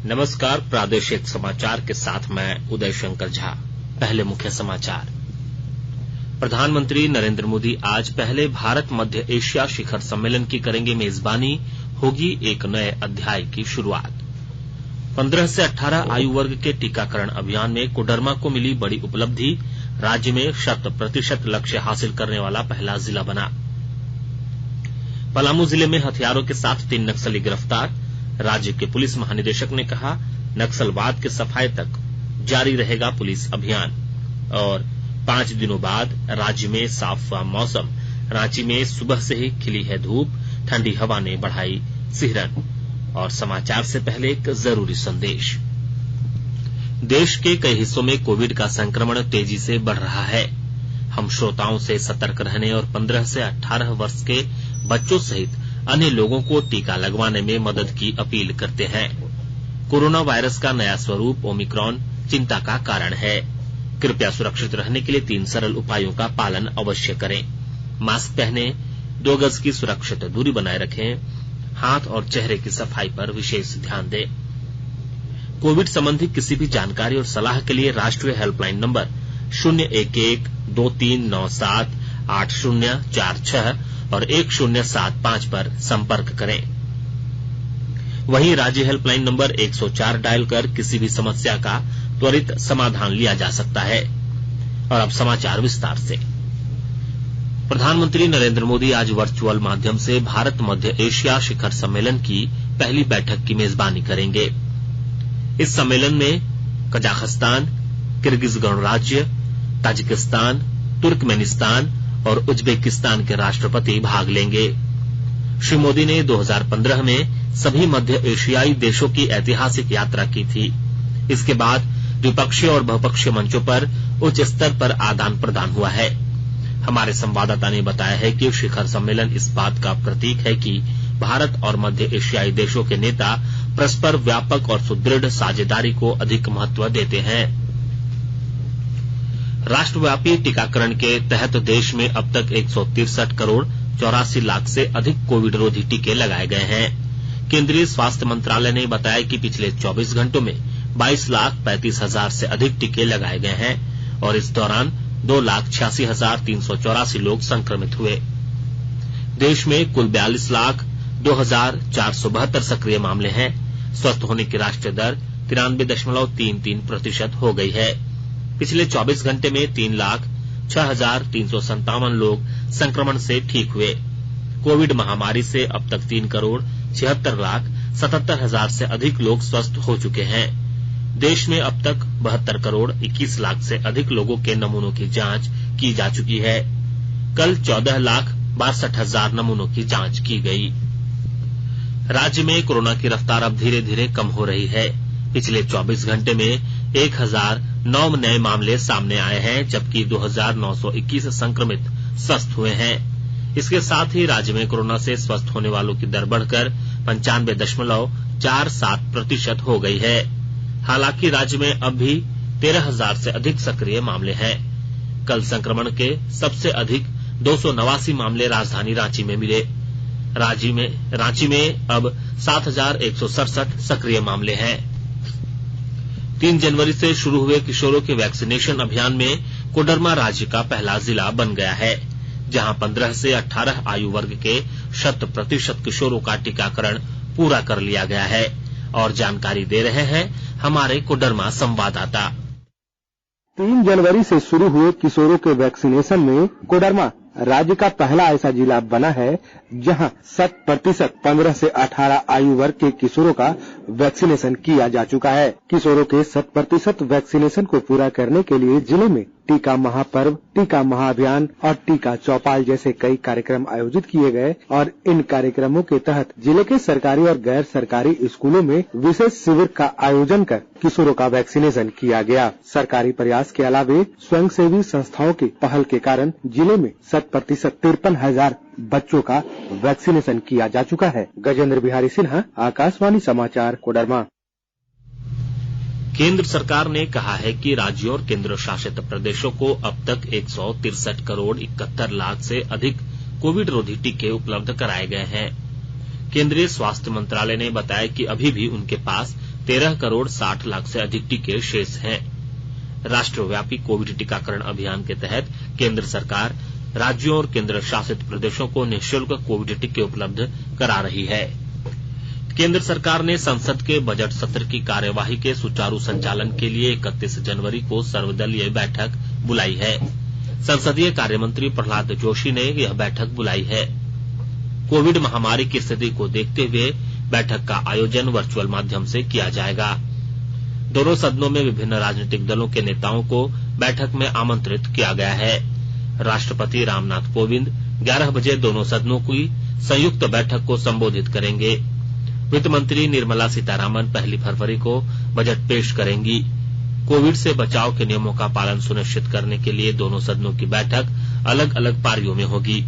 नमस्कार, प्रादेशिक समाचार के साथ मैं उदय शंकर झा। पहले मुख्य समाचार। प्रधानमंत्री नरेंद्र मोदी आज पहले भारत मध्य एशिया शिखर सम्मेलन की करेंगे मेजबानी, होगी एक नए अध्याय की शुरुआत। 15 से 18 आयु वर्ग के टीकाकरण अभियान में कोडरमा को मिली बड़ी उपलब्धि, राज्य में 100% लक्ष्य हासिल करने वाला पहला जिला बना। पलामू जिले में हथियारों के साथ 3 नक्सली गिरफ्तार, राज्य के पुलिस महानिदेशक ने कहा, नक्सलवाद के सफाये तक जारी रहेगा पुलिस अभियान। और 5 दिनों बाद राज्य में साफ हुआ मौसम, रांची में सुबह से ही खिली है धूप, ठंडी हवा ने बढ़ाई सिहरन। और समाचार से पहले एक जरूरी संदेश। देश के कई हिस्सों में कोविड का संक्रमण तेजी से बढ़ रहा है। हम श्रोताओं से सतर्क रहने और 15 से 18 वर्ष के बच्चों सहित अन्य लोगों को टीका लगवाने में मदद की अपील करते हैं। कोरोना वायरस का नया स्वरूप ओमिक्रॉन चिंता का कारण है। कृपया सुरक्षित रहने के लिए 3 सरल उपायों का पालन अवश्य करें। मास्क पहनें, 2 गज की सुरक्षित दूरी बनाए रखें, हाथ और चेहरे की सफाई पर विशेष ध्यान दें। कोविड संबंधी किसी भी जानकारी और सलाह के लिए राष्ट्रीय हेल्पलाइन नंबर 011-2397-8046 और 1075 पर संपर्क करें। वहीं राज्य हेल्पलाइन नंबर 104 डायल कर किसी भी समस्या का त्वरित समाधान लिया जा सकता है। और अब समाचार विस्तार से। प्रधानमंत्री नरेंद्र मोदी आज वर्चुअल माध्यम से भारत मध्य एशिया शिखर सम्मेलन की पहली बैठक की मेजबानी करेंगे। इस सम्मेलन में कजाखस्तान, किर्गिज गणराज्य, ताजिकिस्तान, तुर्कमेनिस्तान और उज्बेकिस्तान के राष्ट्रपति भाग लेंगे। श्री मोदी ने 2015 में सभी मध्य एशियाई देशों की ऐतिहासिक यात्रा की थी। इसके बाद द्विपक्षीय और बहुपक्षीय मंचों पर उच्च स्तर पर आदान प्रदान हुआ है। हमारे संवाददाता ने बताया है कि शिखर सम्मेलन इस बात का प्रतीक है कि भारत और मध्य एशियाई देशों के नेता परस्पर व्यापक और सुदृढ़ साझेदारी को अधिक महत्व देते हैं। राष्ट्रव्यापी टीकाकरण के तहत देश में अब तक 163 करोड़ 84 लाख से अधिक कोविड रोधी टीके लगाए गए हैं। केंद्रीय स्वास्थ्य मंत्रालय ने बताया कि पिछले 24 घंटों में 22,35,000 से अधिक टीके लगाए गए हैं और इस दौरान 2,86,384 लोग संक्रमित हुए। देश में कुल 42,02,472 सक्रिय मामले हैं। स्वस्थ होने की राष्ट्रीय दर 93.33% हो गई है। पिछले 24 घंटे में 3,06,357 लोग संक्रमण से ठीक हुए। कोविड महामारी से अब तक 3 करोड़ 76 लाख 77,000 से अधिक लोग स्वस्थ हो चुके हैं। देश में अब तक 72 करोड़ 21 लाख से अधिक लोगों के नमूनों की जांच की जा चुकी है। कल 14,62,000 नमूनों की जांच की गई। राज्य में कोरोना की रफ्तार अब धीरे धीरे कम हो रही है। पिछले 24 घंटे में 1,009 नए मामले सामने आए हैं, जबकि 2,921 संक्रमित स्वस्थ हुए हैं। इसके साथ ही राज्य में कोरोना से स्वस्थ होने वालों की दर बढ़कर 95.47% हो गई है। हालांकि राज्य में अब भी 13,000 से अधिक सक्रिय मामले हैं। कल संक्रमण के सबसे अधिक 289 मामले राजधानी रांची में मिले। रांची में अब 7,167 सक्रिय मामले हैं। 3 जनवरी से शुरू हुए किशोरों के वैक्सीनेशन अभियान में कोडरमा राज्य का पहला जिला बन गया है, जहां 15 से 18 आयु वर्ग के 100% किशोरों का टीकाकरण पूरा कर लिया गया है। और जानकारी दे रहे हैं हमारे कोडरमा संवाददाता। 3 जनवरी से शुरू हुए किशोरों के वैक्सीनेशन में कोडरमा राज्य का पहला ऐसा जिला बना है जहां 100% 15 से 18 आयु वर्ग के किशोरों का वैक्सीनेशन किया जा चुका है। किशोरों के 100% वैक्सीनेशन को पूरा करने के लिए जिले में टीका महापर्व, टीका महाअभियान और टीका चौपाल जैसे कई कार्यक्रम आयोजित किए गए और इन कार्यक्रमों के तहत जिले के सरकारी और गैर सरकारी स्कूलों में विशेष शिविर का आयोजन कर किशोरों का वैक्सीनेशन किया गया। सरकारी प्रयास के अलावे स्वयंसेवी संस्थाओं की पहल के कारण जिले में 100% 53,000 बच्चों का वैक्सीनेशन किया जा चुका है। गजेंद्र बिहारी सिन्हा, आकाशवाणी समाचार, कोडरमा। केंद्र सरकार ने कहा है कि राज्यों और केंद्र शासित प्रदेशों को अब तक 163 करोड़ 71 लाख से अधिक कोविड रोधी टीके उपलब्ध कराए गए हैं। केंद्रीय स्वास्थ्य मंत्रालय ने बताया कि अभी भी उनके पास 13 करोड़ 60 लाख से अधिक टीके शेष हैं। राष्ट्रव्यापी कोविड टीकाकरण अभियान के तहत केंद्र सरकार राज्यों और केंद्र शासित प्रदेशों को निःशुल्क कोविड टीके उपलब्ध करा रही है। केंद्र सरकार ने संसद के बजट सत्र की कार्यवाही के सुचारू संचालन के लिए 31 जनवरी को सर्वदलीय बैठक बुलाई है। संसदीय कार्यमंत्री प्रहलाद जोशी ने यह बैठक बुलाई है। कोविड महामारी की स्थिति को देखते हुए बैठक का आयोजन वर्चुअल माध्यम से किया जाएगा। दोनों सदनों में विभिन्न राजनीतिक दलों के नेताओं को बैठक में आमंत्रित किया गया है। राष्ट्रपति रामनाथ कोविंद 11 बजे दोनों सदनों की संयुक्त बैठक को संबोधित करेंगे। वित्त मंत्री निर्मला सीतारामन 1 फरवरी को बजट पेश करेंगी। कोविड से बचाव के नियमों का पालन सुनिश्चित करने के लिए दोनों सदनों की बैठक अलग अलग पारियों में होगी।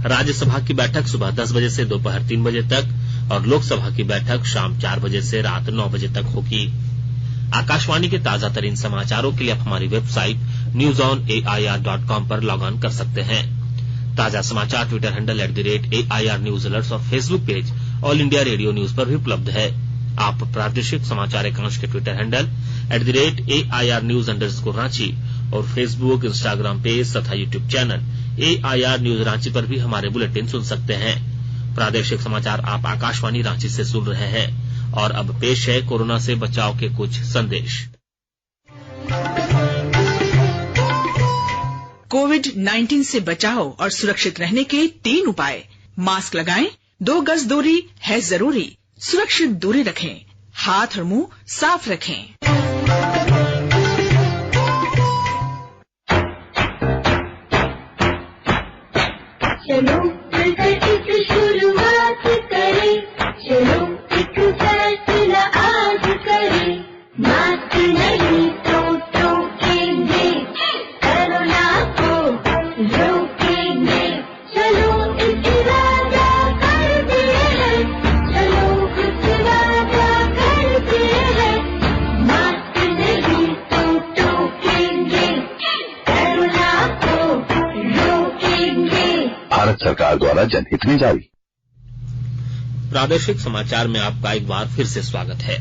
राज्यसभा की बैठक सुबह 10 बजे से दोपहर 3 बजे तक और लोकसभा की बैठक शाम 4 बजे से रात 9 बजे तक होगी। आकाशवाणी के ताजा तरीन समाचारों के लिए आप हमारी वेबसाइट newsonair.com पर लॉग ऑन कर सकते हैं। ताजा समाचार Twitter handle @AIR News Alerts और Facebook page all India radio news पर भी उपलब्ध है। आप प्रादेशिक समाचार एकांश के ट्विटर हैंडल @AIR News _ और फेसबुक, इंस्टाग्राम पेज तथा YouTube channel AIR news Ranchi पर भी हमारे बुलेटिन सुन सकते हैं। प्रादेशिक समाचार आप आकाशवाणी रांची से सुन रहे हैं और अब पेश है कोरोना से बचाव के कुछ संदेश। कोविड-19 से बचाव और सुरक्षित रहने के 3 उपाय। मास्क लगाएं, 2 गज दूरी है जरूरी, सुरक्षित दूरी रखें, हाथ और मुंह साफ रखें। चलो मिलकर इस शुरुआत करें, चलो एक फैसला आज करें, मास्क नहीं तो टोकेंगे, कोरोना को रोकेंगे, चलो एक वादा करते हैं, चलो कुछ वादा करते हैं, मास्क नहीं तो टोकेंगे, कोरोना को रोकेंगे। भारत सरकार द्वारा जनहित में जारी। प्रादेशिक समाचार में आपका एक बार फिर से स्वागत है।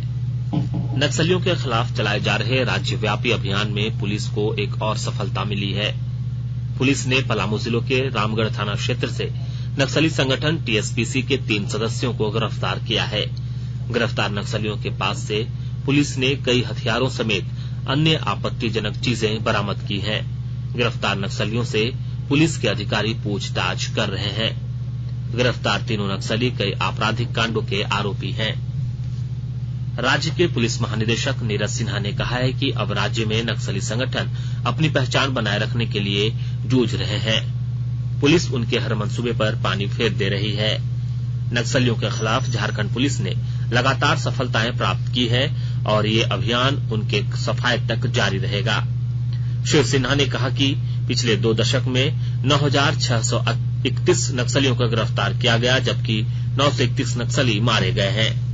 नक्सलियों के खिलाफ चलाए जा रहे राज्यव्यापी अभियान में पुलिस को एक और सफलता मिली है। पुलिस ने पलामू जिले के रामगढ़ थाना क्षेत्र से नक्सली संगठन टीएसपीसी के 3 सदस्यों को गिरफ्तार किया है। गिरफ्तार नक्सलियों के पास से पुलिस ने कई हथियारों समेत अन्य आपत्तिजनक चीजें बरामद की हैं। गिरफ्तार नक्सलियों से पुलिस के अधिकारी पूछताछ कर रहे हैं। गिरफ्तार तीनों नक्सली कई आपराधिक कांडों के आरोपी हैं। राज्य के पुलिस महानिदेशक नीरज सिन्हा ने कहा है कि अब राज्य में नक्सली संगठन अपनी पहचान बनाए रखने के लिए जूझ रहे हैं। पुलिस उनके हर मंसूबे पर पानी फेर दे रही है। नक्सलियों के खिलाफ झारखंड पुलिस ने लगातार सफलताएं प्राप्त की है और ये अभियान उनके सफाये तक जारी रहेगा। श्री सिन्हा ने कहा कि पिछले 2 दशक में 9,631 नक्सलियों को गिरफ्तार किया गया, जबकि 931 नक्सली मारे गए हैं।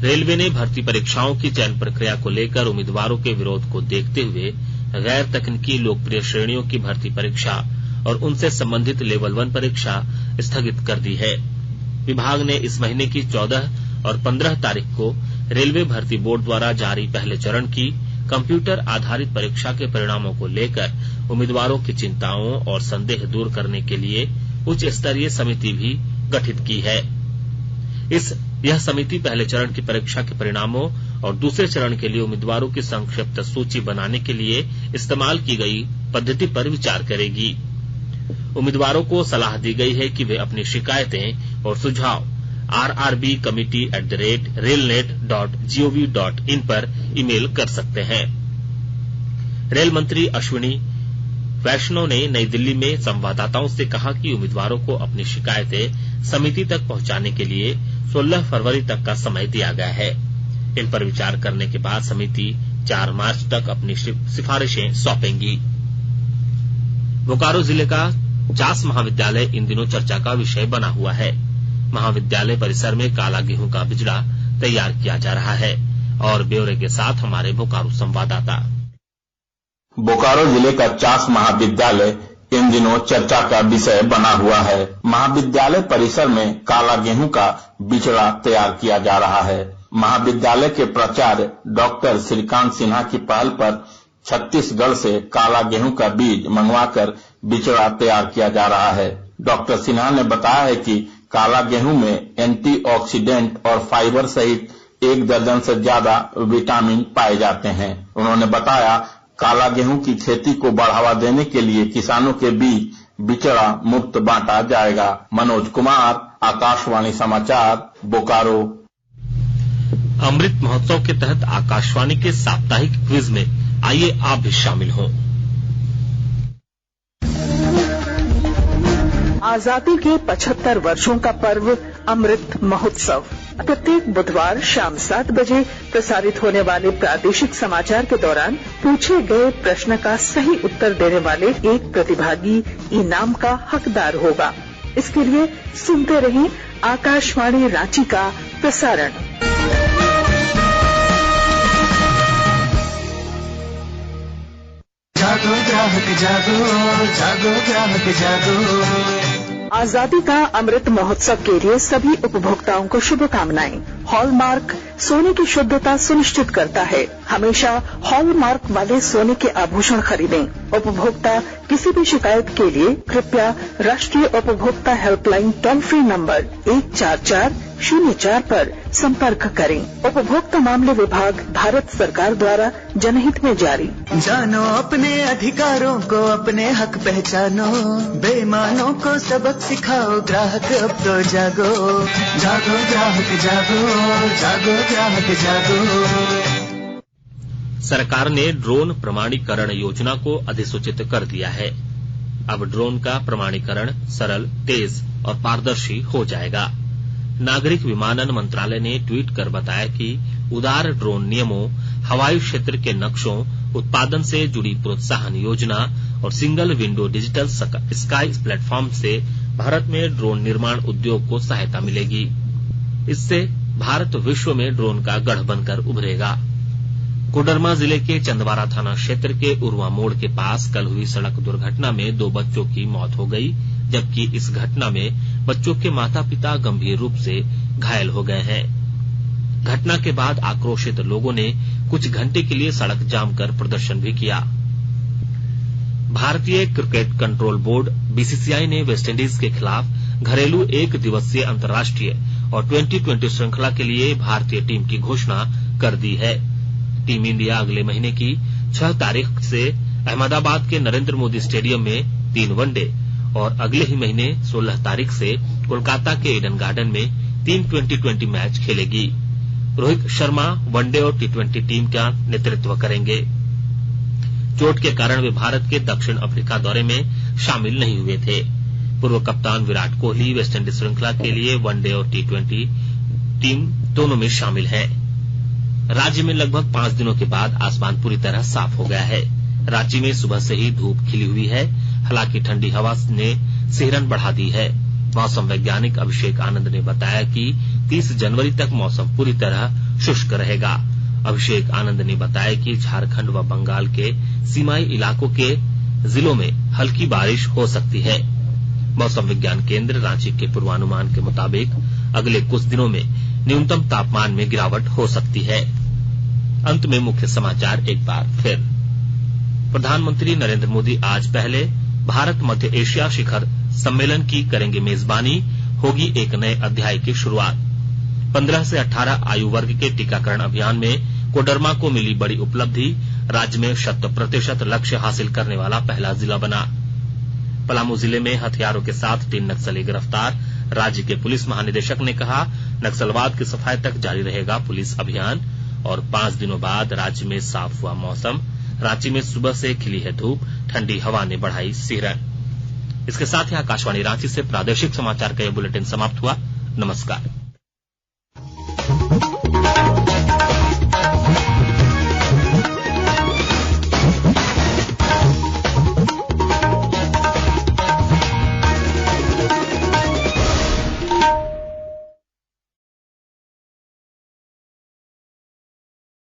रेलवे ने भर्ती परीक्षाओं की चयन प्रक्रिया को लेकर उम्मीदवारों के विरोध को देखते हुए गैर तकनीकी लोकप्रिय श्रेणियों की भर्ती परीक्षा और उनसे संबंधित लेवल 1 परीक्षा स्थगित कर दी है। विभाग ने इस महीने की 14 और 15 तारीख को रेलवे भर्ती बोर्ड द्वारा जारी पहले चरण की कंप्यूटर आधारित परीक्षा के परिणामों को लेकर उम्मीदवारों की चिंताओं और संदेह दूर करने के लिए उच्च स्तरीय समिति भी गठित की है। यह समिति पहले चरण की परीक्षा के परिणामों और दूसरे चरण के लिए उम्मीदवारों की संक्षिप्त सूची बनाने के लिए इस्तेमाल की गई पद्धति पर विचार करेगी। उम्मीदवारों को सलाह दी गई है कि वे अपनी शिकायतें और सुझाव rrbcommittee@railnet.gov.in पर ईमेल कर सकते हैं। रेल मंत्री अश्विनी वैष्णव ने नई दिल्ली में संवाददाताओं से कहा कि उम्मीदवारों को अपनी शिकायतें समिति तक पहुंचाने के लिए 16 फरवरी तक का समय दिया गया है। इन पर विचार करने के बाद समिति 4 मार्च तक अपनी सिफारिशें सौंपेगी। बोकारो जिले का चास महाविद्यालय इन दिनों चर्चा का विषय बना हुआ है। महाविद्यालय परिसर में काला गेहूं का बिजड़ा तैयार किया जा रहा है और ब्यौरे के साथ हमारे बोकारो संवाददाता। बोकारो जिले का चास महाविद्यालय इन दिनों चर्चा का विषय बना हुआ है। महाविद्यालय परिसर में काला गेहूं का बिचड़ा तैयार किया जा रहा है। महाविद्यालय के प्राचार्य डॉक्टर श्रीकांत सिन्हा की पहल पर छत्तीसगढ़ से काला गेहूं का बीज मंगवाकर बिचड़ा तैयार किया जा रहा है। डॉक्टर सिन्हा ने बताया है कि काला गेहूं में एंटीऑक्सीडेंट और फाइबर सहित 1 दर्जन से ज्यादा विटामिन पाए जाते हैं। उन्होंने बताया, काला गेहूं की खेती को बढ़ावा देने के लिए किसानों के बीच बिचड़ा मुफ्त बांटा जाएगा। मनोज कुमार, आकाशवाणी समाचार, बोकारो। अमृत महोत्सव के तहत आकाशवाणी के साप्ताहिक क्विज में आइए आप भी शामिल हों। आजादी के 75 वर्षों का पर्व अमृत महोत्सव प्रत्येक बुधवार शाम 7 बजे प्रसारित होने वाले प्रादेशिक समाचार के दौरान पूछे गए प्रश्न का सही उत्तर देने वाले एक प्रतिभागी इनाम का हकदार होगा। इसके लिए सुनते रहें आकाशवाणी रांची का प्रसारण। जागो ग्राहक जागो, जागो ग्राहक जागो। आजादी का अमृत महोत्सव के लिए सभी उपभोक्ताओं को शुभकामनाएं। हॉलमार्क सोने की शुद्धता सुनिश्चित करता है। हमेशा हॉलमार्क वाले सोने के आभूषण खरीदें। उपभोक्ता किसी भी शिकायत के लिए कृपया राष्ट्रीय उपभोक्ता हेल्पलाइन टोल फ्री नंबर 14404 पर संपर्क करें। उपभोक्ता मामले विभाग, भारत सरकार द्वारा जनहित में जारी। जानो अपने अधिकारों को, अपने हक पहचानो, बेईमानों को सबक सिखाओ, ग्राहक अब तो जागो, जागो ग्राहक जागो, जागो ग्राहक जागो। सरकार ने ड्रोन प्रमाणीकरण योजना को अधिसूचित कर दिया है। अब ड्रोन का प्रमाणीकरण सरल, तेज और पारदर्शी हो जाएगा। नागरिक विमानन मंत्रालय ने ट्वीट कर बताया कि उदार ड्रोन नियमों, हवाई क्षेत्र के नक्शों, उत्पादन से जुड़ी प्रोत्साहन योजना और single window digital sky platform से भारत में ड्रोन निर्माण उद्योग को सहायता मिलेगी। इससे भारत विश्व में ड्रोन का गढ़ बनकर उभरेगा। कोडरमा जिले के चंदवारा थाना क्षेत्र के उर्वा मोड़ के पास कल हुई सड़क दुर्घटना में 2 बच्चों की मौत हो गई, जबकि इस घटना में बच्चों के माता पिता गंभीर रूप से घायल हो गए हैं। घटना के बाद आक्रोशित लोगों ने कुछ घंटे के लिए सड़क जाम कर प्रदर्शन भी किया। भारतीय क्रिकेट कंट्रोल बोर्ड बीसीसीआई ने वेस्टइंडीज के खिलाफ घरेलू 1 दिवसीय अंतर्राष्ट्रीय और 2020 श्रृंखला के लिए भारतीय टीम की घोषणा कर दी है। टीम इंडिया अगले महीने की 6 तारीख से अहमदाबाद के नरेंद्र मोदी स्टेडियम में 3 वनडे और अगले ही महीने 16 तारीख से कोलकाता के ईडन गार्डन में 3 2020 मैच खेलेगी। रोहित शर्मा वनडे और टी20 टीम का नेतृत्व करेंगे। चोट के कारण वे भारत के दक्षिण अफ्रीका दौरे में शामिल नहीं हुए थे। पूर्व कप्तान विराट कोहली वेस्टइंडीज श्रृंखला के लिए वनडे और टी20 टीम दोनों में शामिल है। राज्य में लगभग 5 दिनों के बाद आसमान पूरी तरह साफ हो गया है। रांची में सुबह से ही धूप खिली हुई है। हालांकि ठंडी हवा ने सिहरन बढ़ा दी है। मौसम वैज्ञानिक अभिषेक आनंद ने बताया कि 30 जनवरी तक मौसम पूरी तरह शुष्क रहेगा। अभिषेक आनंद ने बताया कि झारखंड व बंगाल के सीमाई इलाकों के जिलों में हल्की बारिश हो सकती है। मौसम विज्ञान केंद्र रांची के पूर्वानुमान के मुताबिक अगले कुछ दिनों में न्यूनतम तापमान में गिरावट हो सकती है। अंत में मुख्य समाचार एक बार फिर। प्रधानमंत्री नरेंद्र मोदी आज पहले भारत मध्य एशिया शिखर सम्मेलन की करेंगे मेजबानी। होगी एक नए अध्याय की शुरुआत। 15 से 18 आयु वर्ग के टीकाकरण अभियान में कोडरमा को मिली बड़ी उपलब्धि। राज्य में 100% लक्ष्य हासिल करने वाला पहला जिला बना। पलामू जिले में हथियारों के साथ 3 नक्सली गिरफ्तार। राज्य के पुलिस महानिदेशक ने कहा, नक्सलवाद की सफाई तक जारी रहेगा पुलिस अभियान। और 5 दिनों बाद राज्य में साफ हुआ मौसम। रांची में सुबह से खिली है धूप, ठंडी हवा ने बढ़ाई सिहरन। इसके साथ ही आकाशवाणी रांची से प्रादेशिक समाचार का ये बुलेटिन समाप्त हुआ। नमस्कार।